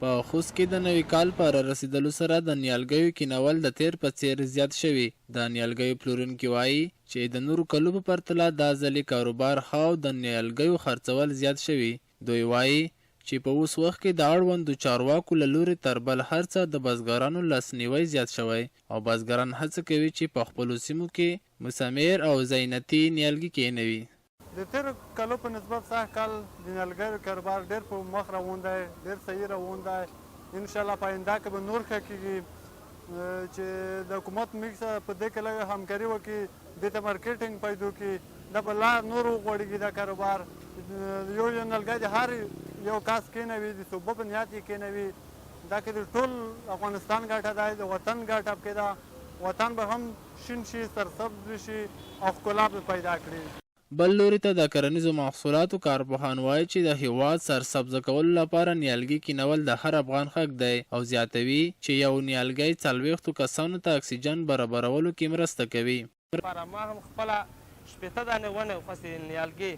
په خوست کې د نوي کال په رارسېدلو سره د نیالګیو کینول د تیر په څیر زیات شوي. د نیالګیو پلورونکي وایي چې د نورو کلو په پرتله دا ځلې کاروبار ښه او د نیالګیو خرڅول زیات شوي. دوی وایي چې په اوس وخت کې د اړوندو چارواکو له لورې تر بل هر څه د بزګرانو لاسنیوی زیات شوی او بزګران هڅه کوي چې په خپلو سیمو کې مسامر او زینتي نیالګي کېنوي. د تیر کلو په نسبت سږ کال د نیالګیو کاروبار ډېر په مخ روان دی، ډېر صحیح روان دی. انشاءالله په آینده کې به نور ښه کېږي چې د حکومت موږ سره په دې کې لږ همکاري وکړي، دې ته مارکیټینګ پیدا کړي، دا به لا نور وغوړېږي دا کاروبار. یو نیالګی د هر یو کس کېنوي، د صوبه په نیت یې کېنوي. دا کې د ټول افغانستان ګټه ده، د وطن ګټه پکې ده. وطن به هم شین شي، سرسبز شي او ښکلا به پیدا کړي. بل لوري ته د کرنیزو محصولاتو کارپوهان وایي چې د هیواد سرسبزه کولو لپاره نیالګي کینول د هر افغان حق دی او زیاتوي چې یو نیالګی 40 کسانو ته اکسیجن برابرولو کې مرسته کوي. ما هم خپله شپېته دانې ونې وخوستې نیالګي.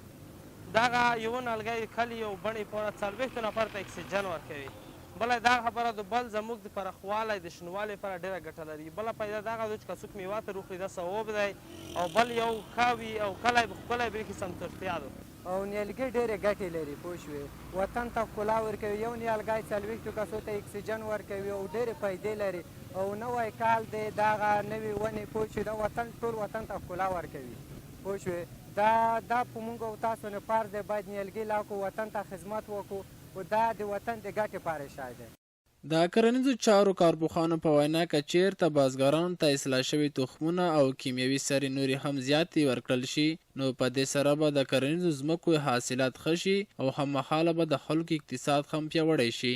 دغه یو نیالګی کلي یو بڼې پوره 40 نفر ته اکسیجن ورکوي. بله دا خبره د بل زموږ د پراخوالي د شنوالي لپاره ډېره ګټه لري. بله پیدا دغه ده چې که څوک میوه ترې وخوري دا ثواب دی او بل یو ښه وي او کلی به ښکلی بیخي سمترتیا ده. او نیالګي ډېرې ګټې لري، پوه شوې، وطن ته ښکلا ورکوي. یو نیالګی 40 کسو ته اکسیجن ورکوي او ډېرې پیدې لري. او نوی کال دی، دغه نوې ونې پوه شوې د وطن ټول وطن ته ښکلا ورکوي، پوه شوې. دا په موږ او تاسو نه فرض دی، باید نیالګي لا کړو، وطن ته خدمت وکړو او دا د وطن د ګټې لپاره شی دی. د کرنیزو چارو کارپوهانو په وینا که چیرته بزګرانو ته اصلاح شوي تخمونه او کیمیاوي سرې نورې هم زیاتې ورکړل شي، نو په دې سره به د کرنیزو ځمکو حاصلات ښه شي او هممهاله به د خلکو اقتصاد هم پیاوړی شي.